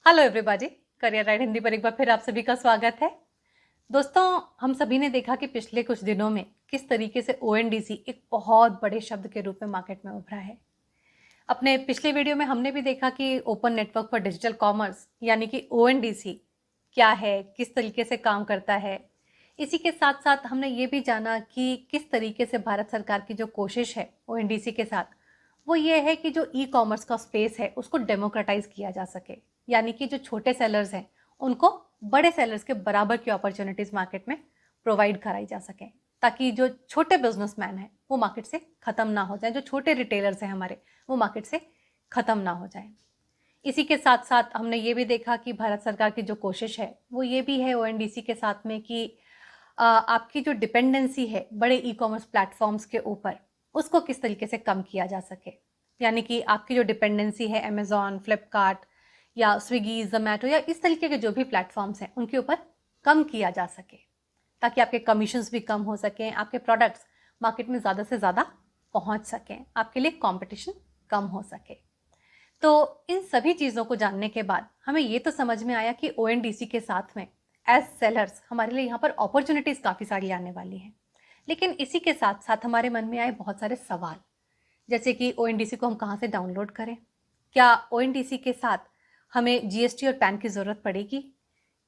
Hello everybody, career ride Hindi पर एक बार फिर आप सभी का स्वागत है। दोस्तों, हम सभी ने देखा कि पिछले कुछ दिनों में किस तरीके से ओएनडीसी एक बहुत बड़े शब्द के रूप में मार्केट में उभरा है। अपने पिछले वीडियो में हमने भी देखा कि open network for digital commerce यानी कि ओएनडीसी क्या है, किस तरीके से काम करता है। इसी के साथ साथ हमने ये भी जाना कि किस तरीके से भारत सरकार की जो कोशिश है ओएनडीसी के साथ, वो ये है कि जो ई कॉमर्स का स्पेस है उसको डेमोक्रेटाइज किया जा सके, यानी कि जो छोटे सेलर्स हैं उनको बड़े सेलर्स के बराबर की अपॉर्चुनिटीज मार्केट में प्रोवाइड कराई जा सके, ताकि जो छोटे बिजनेसमैन हैं वो मार्केट से ख़त्म ना हो जाए, जो छोटे रिटेलर्स हैं हमारे वो मार्केट से ख़त्म ना हो जाए। इसी के साथ साथ हमने ये भी देखा कि भारत सरकार की जो कोशिश है वो ये भी है ओएनडीसी के साथ में कि आपकी जो डिपेंडेंसी है बड़े ई कॉमर्स प्लेटफॉर्म्स के ऊपर, उसको किस तरीके से कम किया जा सके। यानी कि आपकी जो डिपेंडेंसी है अमेजॉन, फ्लिपकार्ट या स्विगी, जोमेटो या इस तरीके के जो भी प्लेटफॉर्म्स हैं उनके ऊपर कम किया जा सके, ताकि आपके कमीशंस भी कम हो सकें, आपके प्रोडक्ट्स मार्केट में ज़्यादा से ज़्यादा पहुंच सकें, आपके लिए कंपटीशन कम हो सके। तो इन सभी चीज़ों को जानने के बाद हमें ये तो समझ में आया कि ओएनडीसी के साथ में एज सेलर्स हमारे लिए यहाँ पर अपॉर्चुनिटीज़ काफ़ी सारी आने वाली हैं। लेकिन इसी के साथ साथ हमारे मन में आए बहुत सारे सवाल, जैसे कि ओएनडीसी को हम कहाँ से डाउनलोड करें, क्या ओएनडीसी के साथ हमें जीएसटी और पैन की ज़रूरत पड़ेगी,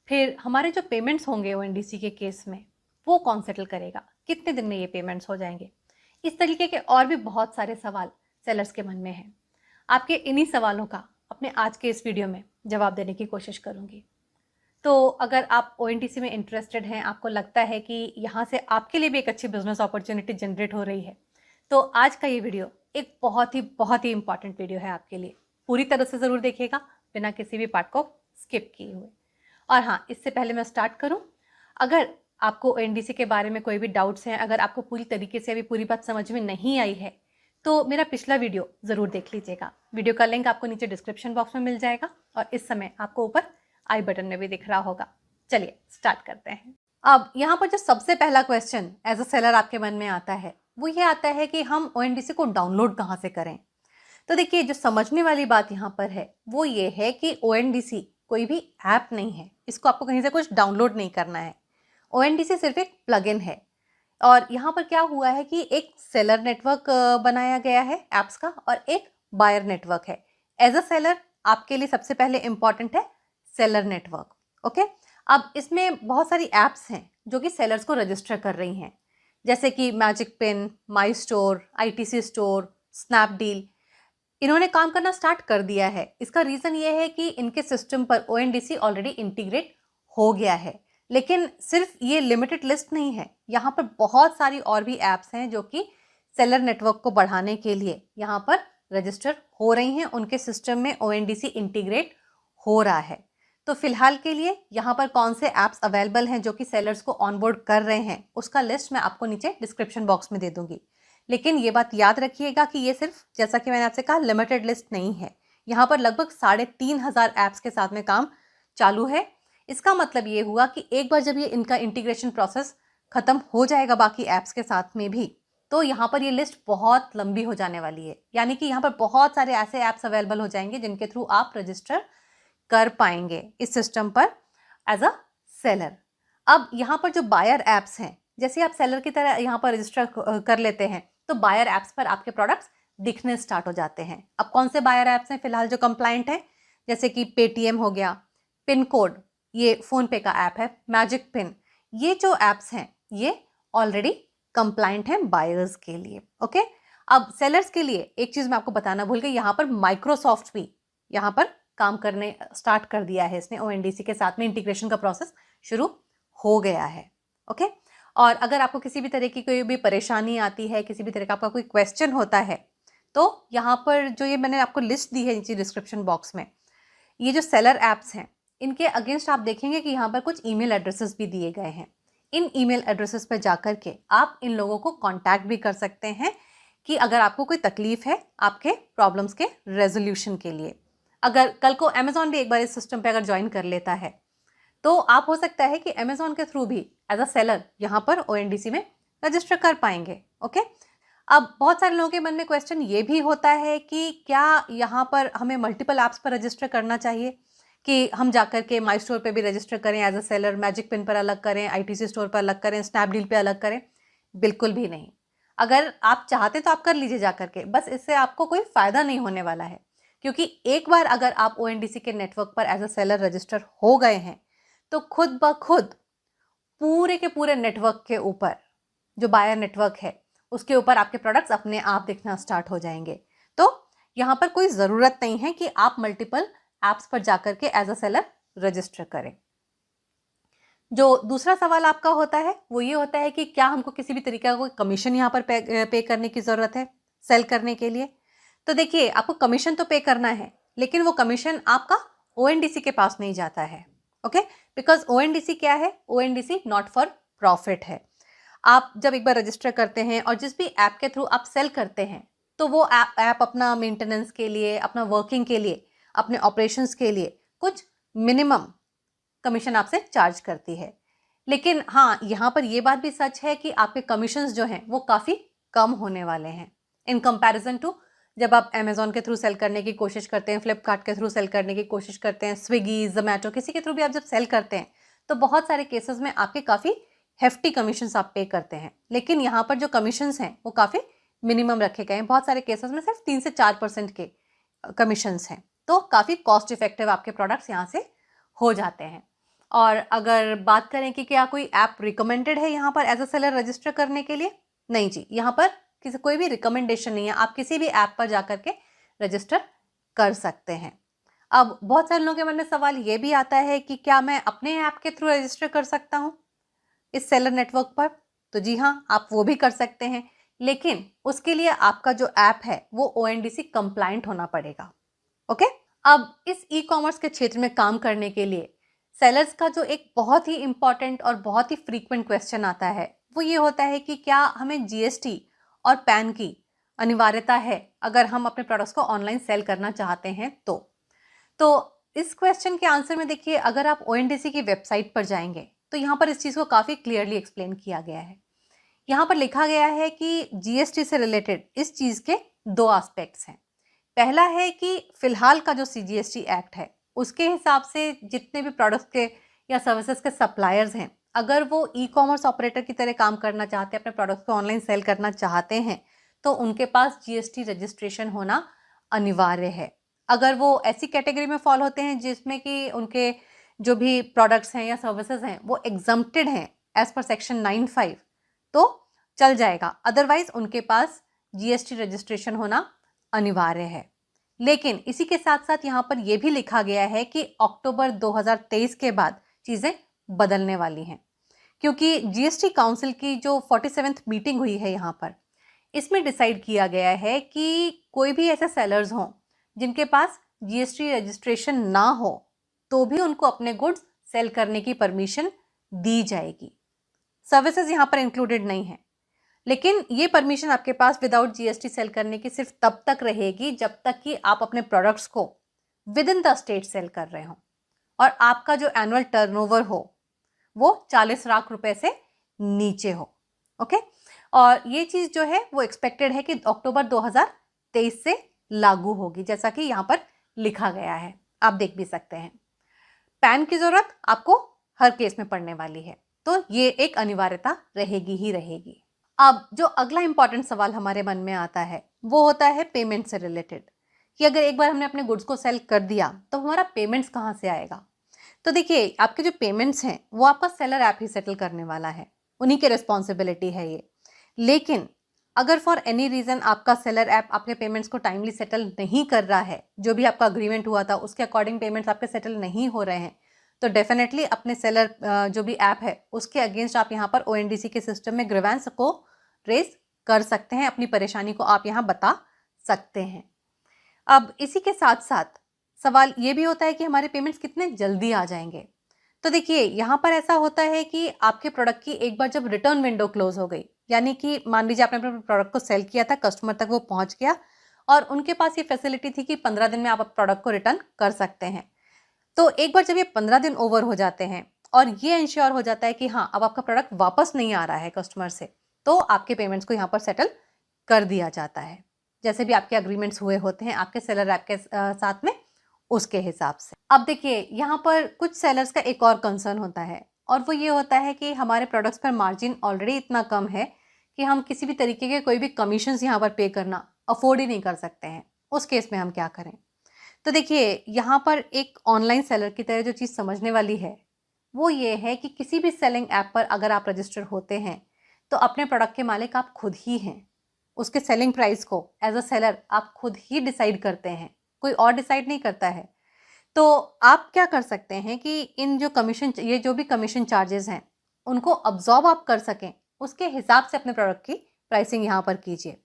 फिर हमारे जो पेमेंट्स होंगे ओएनडीसी के केस में वो कौन सेटल करेगा, कितने दिन में ये पेमेंट्स हो जाएंगे। इस तरीके के और भी बहुत सारे सवाल सेलर्स के मन में हैं। आपके इन्हीं सवालों का अपने आज के इस वीडियो में जवाब देने की कोशिश करूंगी। तो अगर आप ओएनडीसी में इंटरेस्टेड हैं, आपको लगता है कि यहाँ से आपके लिए भी एक अच्छी बिजनेस अपॉर्चुनिटी जनरेट हो रही है, तो आज का ये वीडियो एक बहुत ही इंपॉर्टेंट वीडियो है आपके लिए। पूरी तरह से ज़रूर देखिएगा, बिना किसी भी पार्ट को स्किप किए हुए। और हाँ, इससे पहले मैं स्टार्ट करूँ, अगर आपको ओएनडीसी के बारे में कोई भी डाउट्स हैं, अगर आपको पूरी तरीके से अभी पूरी बात समझ में नहीं आई है, तो मेरा पिछला वीडियो ज़रूर देख लीजिएगा। वीडियो का लिंक आपको नीचे डिस्क्रिप्शन बॉक्स में मिल जाएगा और इस समय आपको ऊपर आई बटन में भी दिख रहा होगा। चलिए स्टार्ट करते हैं। अब यहाँ पर जो सबसे पहला क्वेश्चन एज अ सेलर आपके मन में आता है वो ये आता है कि हम ओएनडीसी को डाउनलोड कहाँ से करें। तो देखिए, जो समझने वाली बात यहाँ पर है वो ये है कि ओएनडीसी कोई भी ऐप नहीं है, इसको आपको कहीं से कुछ डाउनलोड नहीं करना है। ओएनडीसी सिर्फ एक प्लगइन है। और यहाँ पर क्या हुआ है कि एक सेलर नेटवर्क बनाया गया है ऐप्स का और एक बायर नेटवर्क है। एज अ सेलर आपके लिए सबसे पहले इंपॉर्टेंट है सेलर नेटवर्क। ओके, अब इसमें बहुत सारी ऐप्स हैं जो कि सेलर्स को रजिस्टर कर रही हैं, जैसे कि मैजिक पिन, माई स्टोर, आईटीसी स्टोर, स्नैपडील। इन्होंने काम करना स्टार्ट कर दिया है। इसका रीज़न ये है कि इनके सिस्टम पर ओएनडीसी ऑलरेडी इंटीग्रेट हो गया है। लेकिन सिर्फ ये लिमिटेड लिस्ट नहीं है, यहाँ पर बहुत सारी और भी ऐप्स हैं जो कि सेलर नेटवर्क को बढ़ाने के लिए यहाँ पर रजिस्टर हो रही हैं, उनके सिस्टम में ओएनडीसी इंटीग्रेट हो रहा है। तो फिलहाल के लिए यहाँ पर कौन से ऐप्स अवेलेबल हैं जो कि सेलर्स को ऑनबोर्ड कर रहे हैं, उसका लिस्ट मैं आपको नीचे डिस्क्रिप्शन बॉक्स में दे दूंगी। लेकिन ये बात याद रखिएगा कि ये सिर्फ, जैसा कि मैंने आपसे कहा, लिमिटेड लिस्ट नहीं है। यहाँ पर लगभग 3,500 ऐप्स के साथ में काम चालू है। इसका मतलब ये हुआ कि एक बार जब ये इनका इंटीग्रेशन प्रोसेस खत्म हो जाएगा बाकी ऐप्स के साथ में भी, तो यहाँ पर ये लिस्ट बहुत लंबी हो जाने वाली है। यानी कि यहाँ पर बहुत सारे ऐसे ऐप्स अवेलेबल हो जाएंगे जिनके थ्रू आप रजिस्टर कर पाएंगे इस सिस्टम पर एज अ सेलर। अब यहाँ पर जो बायर ऐप्स हैं, जैसे आप सेलर की तरह यहाँ पर रजिस्टर कर लेते हैं तो बायर ऐप्स पर आपके प्रोडक्ट्स दिखने स्टार्ट हो जाते हैं। अब कौन से बायर ऐप्स हैं फिलहाल जो कंप्लाइंट हैं, जैसे कि पेटीएम हो गया, पिन कोड, ये फोन पे का ऐप है, मैजिक पिन, ये जो ऐप्स हैं ये ऑलरेडी कंप्लाइंट हैं बायर्स के लिए। ओके, अब सेलर्स के लिए एक चीज़ मैं आपको बताना भूल गई, यहाँ पर माइक्रोसॉफ्ट भी यहाँ पर काम करने स्टार्ट कर दिया है। इसने ओएनडीसी के साथ में इंटीग्रेशन का प्रोसेस शुरू हो गया है। ओके, और अगर आपको किसी भी तरह की कोई भी परेशानी आती है, किसी भी तरह का आपका कोई क्वेश्चन होता है, तो यहाँ पर जो ये मैंने आपको लिस्ट दी है नीचे डिस्क्रिप्शन बॉक्स में, ये जो सेलर ऐप्स हैं इनके अगेंस्ट आप देखेंगे कि यहाँ पर कुछ ईमेल एड्रेसेस भी दिए गए हैं। इन ईमेल एड्रेसेस पर जाकर के आप इन लोगों को कांटेक्ट भी कर सकते हैं कि अगर आपको कोई तकलीफ है आपके प्रॉब्लम्स के रेजोल्यूशन के लिए। अगर कल को अमेजॉन भी एक बार इस सिस्टम पे अगर ज्वाइन कर लेता है तो आप, हो सकता है कि अमेजॉन के थ्रू भी एज अ सेलर यहाँ पर ओएनडीसी में रजिस्टर कर पाएंगे। ओके, अब बहुत सारे लोगों के मन में क्वेश्चन ये भी होता है कि क्या यहाँ पर हमें मल्टीपल ऐप्स पर रजिस्टर करना चाहिए, कि हम जाकर के माई स्टोर पे भी रजिस्टर करें as a seller, magicpin पर अलग करें, आईटीसी स्टोर पर अलग करें, स्नैपडील पे अलग करें, बिल्कुल भी नहीं। अगर आप चाहते तो आप कर लीजिए जा करके, बस इससे आपको कोई फ़ायदा नहीं होने वाला है, क्योंकि एक बार अगर आप ओएनडीसी के नेटवर्क पर एज अ सेलर रजिस्टर हो गए हैं तो खुद ब खुद पूरे के पूरे नेटवर्क के ऊपर, जो बायर नेटवर्क है उसके ऊपर आपके प्रोडक्ट्स अपने आप दिखना स्टार्ट हो जाएंगे। तो यहाँ पर कोई ज़रूरत नहीं है कि आप मल्टीपल ऐप्स पर जाकर के एज अ सेलर रजिस्टर करें। जो दूसरा सवाल आपका होता है वो ये होता है कि क्या हमको किसी भी तरीके का कोई कमीशन यहाँ पर पे करने की ज़रूरत है सेल करने के लिए। तो देखिए, आपको कमीशन तो पे करना है, लेकिन वो कमीशन आपका ओएनडीसी के पास नहीं जाता है। ओके, बिकॉज ओएनडीसी क्या है? ओएनडीसी नॉट फॉर प्रॉफिट है। आप जब एक बार रजिस्टर करते हैं और जिस भी ऐप के थ्रू आप सेल करते हैं, तो वो ऐप अपना मेंटेनेंस के लिए, अपना वर्किंग के लिए, अपने ऑपरेशंस के लिए कुछ मिनिमम कमीशन आपसे चार्ज करती है। लेकिन हाँ, यहाँ पर ये बात भी सच है कि आपके कमीशंस जो हैं वो काफ़ी कम होने वाले हैं इन कंपैरिजन टू जब आप अमेजोन के थ्रू सेल करने की कोशिश करते हैं, फ्लिपकार्ट के थ्रू सेल करने की कोशिश करते हैं, स्विगी, जोमेटो, किसी के थ्रू भी आप जब सेल करते हैं तो बहुत सारे केसेस में आपके काफ़ी हेफ्टी कमीशंस आप पे करते हैं। लेकिन यहाँ पर जो कमीशंस हैं वो काफ़ी मिनिमम रखे गए हैं। बहुत सारे केसेस में सिर्फ 3 से 4% के कमीशंस हैं, तो काफ़ी कॉस्ट इफेक्टिव आपके प्रोडक्ट्स यहाँ से हो जाते हैं। और अगर बात करें कि क्या कोई ऐप रिकमेंडेड है यहाँ पर एज अ सेलर रजिस्टर करने के लिए, नहीं जी, यहाँ पर किसी कोई भी रिकमेंडेशन नहीं है। आप किसी भी ऐप पर जाकर के रजिस्टर कर सकते हैं। अब बहुत सारे लोगों के मन में सवाल ये भी आता है कि क्या मैं अपने ऐप के थ्रू रजिस्टर कर सकता हूँ इस सेलर नेटवर्क पर? तो जी हाँ, आप वो भी कर सकते हैं, लेकिन उसके लिए आपका जो ऐप है वो ओएनडीसी कंप्लाइंट होना पड़ेगा। ओके, अब इस ई कॉमर्स के क्षेत्र में काम करने के लिए सेलर्स का जो एक बहुत ही इंपॉर्टेंट और बहुत ही फ्रीक्वेंट क्वेश्चन आता है वो ये होता है कि क्या हमें जीएसटी और पैन की अनिवार्यता है अगर हम अपने प्रोडक्ट्स को ऑनलाइन सेल करना चाहते हैं तो इस क्वेश्चन के आंसर में देखिए, अगर आप ओएनडीसी की वेबसाइट पर जाएंगे तो यहाँ पर इस चीज़ को काफ़ी क्लियरली एक्सप्लेन किया गया है। यहाँ पर लिखा गया है कि जीएसटी से रिलेटेड इस चीज़ के 2 एस्पेक्ट्स हैं। पहला है कि फिलहाल का जो सीजीएसटी एक्ट है उसके हिसाब से जितने भी प्रोडक्ट्स के या सर्विसेज के सप्लायर्स हैं, अगर वो ई कॉमर्स ऑपरेटर की तरह काम करना चाहते हैं, अपने प्रोडक्ट्स को ऑनलाइन सेल करना चाहते हैं, तो उनके पास जीएसटी रजिस्ट्रेशन होना अनिवार्य है। अगर वो ऐसी कैटेगरी में फॉल होते हैं जिसमें कि उनके जो भी प्रोडक्ट्स हैं या सर्विसेज हैं वो एग्जम्प्टेड हैं एज पर सेक्शन 95, तो चल जाएगा। अदरवाइज उनके पास जीएसटी रजिस्ट्रेशन होना अनिवार्य है। लेकिन इसी के साथ साथ यहाँ पर यह भी लिखा गया है कि अक्टूबर 2023 के बाद चीज़ें बदलने वाली हैं, क्योंकि जीएसटी काउंसिल की जो 47th मीटिंग हुई है यहाँ पर, इसमें डिसाइड किया गया है कि कोई भी ऐसे सेलर्स हों जिनके पास जीएसटी रजिस्ट्रेशन ना हो तो भी उनको अपने गुड्स सेल करने की परमिशन दी जाएगी। सर्विसेज यहाँ पर इंक्लूडेड नहीं है, लेकिन ये परमिशन आपके पास विदाउट जीएसटी सेल करने की सिर्फ तब तक रहेगी जब तक कि आप अपने प्रोडक्ट्स को within the state sell कर रहे हो और आपका जो एनुअल टर्नओवर हो वो 40 लाख रुपए से नीचे हो। ओके, और ये चीज़ जो है वो एक्सपेक्टेड है कि अक्टूबर 2023 से लागू होगी, जैसा कि यहाँ पर लिखा गया है, आप देख भी सकते हैं। पैन की ज़रूरत आपको हर केस में पड़ने वाली है, तो ये एक अनिवार्यता रहेगी ही रहेगी। अब जो अगला इंपॉर्टेंट सवाल हमारे मन में आता है वो होता है पेमेंट से रिलेटेड, कि अगर एक बार हमने अपने गुड्स को सेल कर दिया तो हमारा पेमेंट्स कहाँ से आएगा? तो देखिए, आपके जो पेमेंट्स हैं वो आपका सेलर ऐप ही सेटल करने वाला है, उन्हीं की रिस्पॉन्सिबिलिटी है ये। लेकिन अगर फॉर एनी रीज़न आपका सेलर ऐप आपके पेमेंट्स को टाइमली सेटल नहीं कर रहा है, जो भी आपका अग्रीमेंट हुआ था उसके अकॉर्डिंग पेमेंट्स आपके सेटल नहीं हो रहे हैं, तो डेफिनेटली अपने सेलर जो भी ऐप है उसके अगेंस्ट आप यहाँ पर ओएनडीसी के सिस्टम में ग्रीवेंस को रेज कर सकते हैं, अपनी परेशानी को आप यहाँ बता सकते हैं। अब इसी के साथ साथ सवाल ये भी होता है कि हमारे पेमेंट्स कितने जल्दी आ जाएंगे। तो देखिए, यहाँ पर ऐसा होता है कि आपके प्रोडक्ट की एक बार जब रिटर्न विंडो क्लोज हो गई, यानी कि मान लीजिए आपने अपने प्रोडक्ट को सेल किया था, कस्टमर तक वो पहुँच गया और उनके पास ये फैसिलिटी थी कि 15 दिन में आप प्रोडक्ट को रिटर्न कर सकते हैं। तो एक बार जब ये 15 दिन ओवर हो जाते हैं और ये इंश्योर हो जाता है कि हाँ, अब आपका प्रोडक्ट वापस नहीं आ रहा है कस्टमर से, तो आपके पेमेंट्स को यहाँ पर सेटल कर दिया जाता है, जैसे भी आपके अग्रीमेंट्स हुए होते हैं आपके सेलर ऐप के साथ में उसके हिसाब से। अब देखिए यहाँ पर कुछ सेलर्स का एक और कंसर्न होता है, और वो ये होता है कि हमारे प्रोडक्ट्स पर मार्जिन ऑलरेडी इतना कम है कि हम किसी भी तरीके के कोई भी कमीशंस यहाँ पर पे करना अफोर्ड ही नहीं कर सकते हैं। उस केस में हम क्या करें? तो देखिए यहाँ पर एक ऑनलाइन सेलर की तरह जो चीज़ समझने वाली है वो ये है कि किसी भी सेलिंग ऐप पर अगर आप रजिस्टर होते हैं तो अपने प्रोडक्ट के मालिक आप खुद ही हैं। उसके सेलिंग प्राइस को एज अ सेलर आप खुद ही डिसाइड करते हैं, कोई और डिसाइड नहीं करता है। तो आप क्या कर सकते हैं कि इन जो कमीशन, ये जो भी कमीशन चार्जेस हैं उनको अब्जॉर्ब आप कर सकें, उसके हिसाब से अपने प्रोडक्ट की प्राइसिंग यहाँ पर कीजिए।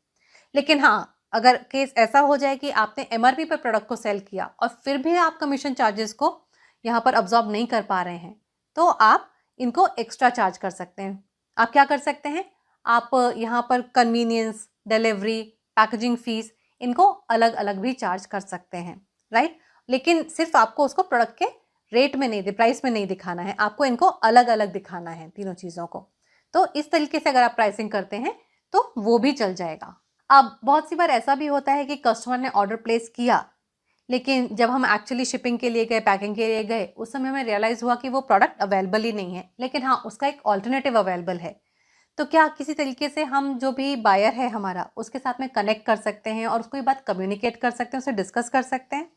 लेकिन हाँ, अगर केस ऐसा हो जाए कि आपने एमआरपी पर प्रोडक्ट को सेल किया और फिर भी आप कमीशन चार्जेस को यहाँ पर अब्जॉर्ब नहीं कर पा रहे हैं, तो आप इनको एक्स्ट्रा चार्ज कर सकते हैं। आप क्या कर सकते हैं? आप यहाँ पर कन्वीनियंस, डिलीवरी, पैकेजिंग फीस, इनको अलग अलग भी चार्ज कर सकते हैं, राइट? लेकिन सिर्फ आपको उसको प्रोडक्ट के रेट में नहीं, प्राइस में नहीं दिखाना है, आपको इनको अलग अलग दिखाना है तीनों चीज़ों को। तो इस तरीके से अगर आप प्राइसिंग करते हैं तो वो भी चल जाएगा। अब बहुत सी बार ऐसा भी होता है कि कस्टमर ने ऑर्डर प्लेस किया, लेकिन जब हम एक्चुअली शिपिंग के लिए गए, पैकिंग के लिए गए, उस समय हमें रियलाइज़ हुआ कि वो प्रोडक्ट अवेलेबल ही नहीं है, लेकिन हाँ उसका एक ऑल्टरनेटिव अवेलेबल है। तो क्या किसी तरीके से हम जो भी बायर है हमारा, उसके साथ में कनेक्ट कर सकते हैं और उसको ये बात कम्युनिकेट कर सकते हैं, उसे डिस्कस कर सकते हैं?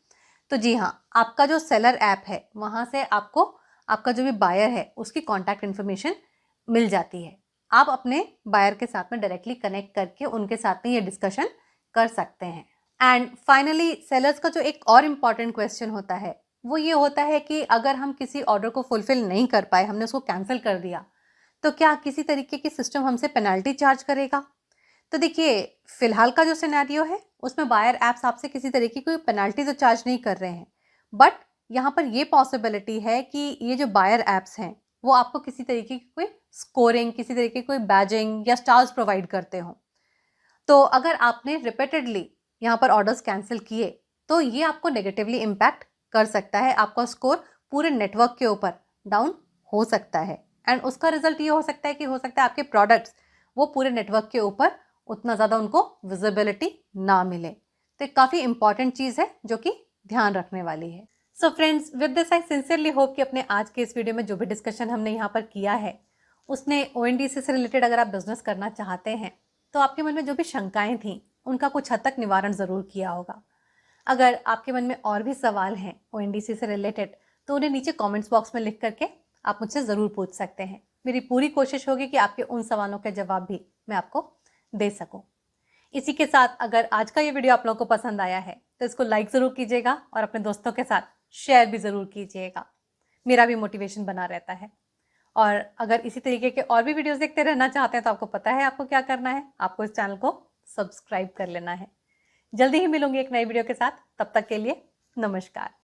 तो जी हाँ, आपका जो सेलर ऐप है वहाँ से आपको आपका जो भी बायर है उसकी कॉन्टैक्ट इन्फॉर्मेशन मिल जाती है। आप अपने बायर के साथ में डायरेक्टली कनेक्ट करके उनके साथ में ये डिस्कशन कर सकते हैं। एंड फाइनली सेलर्स का जो एक और इम्पॉर्टेंट क्वेश्चन होता है वो ये होता है कि अगर हम किसी ऑर्डर को फुलफिल नहीं कर पाए, हमने उसको कैंसिल कर दिया, तो क्या किसी तरीके की सिस्टम हमसे पेनल्टी चार्ज करेगा? तो देखिए फिलहाल का जो सिनेरियो है उसमें बायर ऐप्स आपसे किसी तरीके की कोई पेनल्टी तो चार्ज नहीं कर रहे हैं, बट यहाँ पर ये पॉसिबिलिटी है कि ये जो बायर ऐप्स हैं वो आपको किसी तरीके की कोई स्कोरिंग, किसी तरीके की कोई बैजिंग या स्टार्स प्रोवाइड करते हों। तो अगर आपने रिपीटेडली यहाँ पर ऑर्डर्स कैंसिल किए तो ये आपको नेगेटिवली इम्पैक्ट कर सकता है, आपका स्कोर पूरे नेटवर्क के ऊपर डाउन हो सकता है। एंड उसका रिजल्ट ये हो सकता है कि हो सकता है आपके प्रोडक्ट्स वो पूरे नेटवर्क के ऊपर उतना ज़्यादा उनको विजिबिलिटी ना मिले। तो एक काफ़ी इंपॉर्टेंट चीज़ है जो कि ध्यान रखने वाली है। So friends, with this I sincerely hope कि अपने आज के इस वीडियो में जो भी डिस्कशन हमने यहाँ पर किया है उसने ओएनडीसी से रिलेटेड अगर आप बिजनेस करना चाहते हैं तो आपके मन में जो भी शंकाएं थीं उनका कुछ हद तक निवारण ज़रूर किया होगा। अगर आपके मन में और भी सवाल हैं ओएनडीसी से रिलेटेड तो उन्हें नीचे कमेंट्स बॉक्स में लिख करके आप मुझसे ज़रूर पूछ सकते हैं। मेरी पूरी कोशिश होगी कि आपके उन सवालों के जवाब भी मैं आपको दे सकूं। इसी के साथ अगर आज का ये वीडियो आप लोगों को पसंद आया है तो इसको लाइक ज़रूर कीजिएगा और अपने दोस्तों के साथ शेयर भी ज़रूर कीजिएगा, मेरा भी मोटिवेशन बना रहता है। और अगर इसी तरीके के और भी वीडियोस देखते रहना चाहते हैं तो आपको पता है आपको क्या करना है, आपको इस चैनल को सब्सक्राइब कर लेना है। जल्दी ही मिलूंगी एक नई वीडियो के साथ, तब तक के लिए नमस्कार।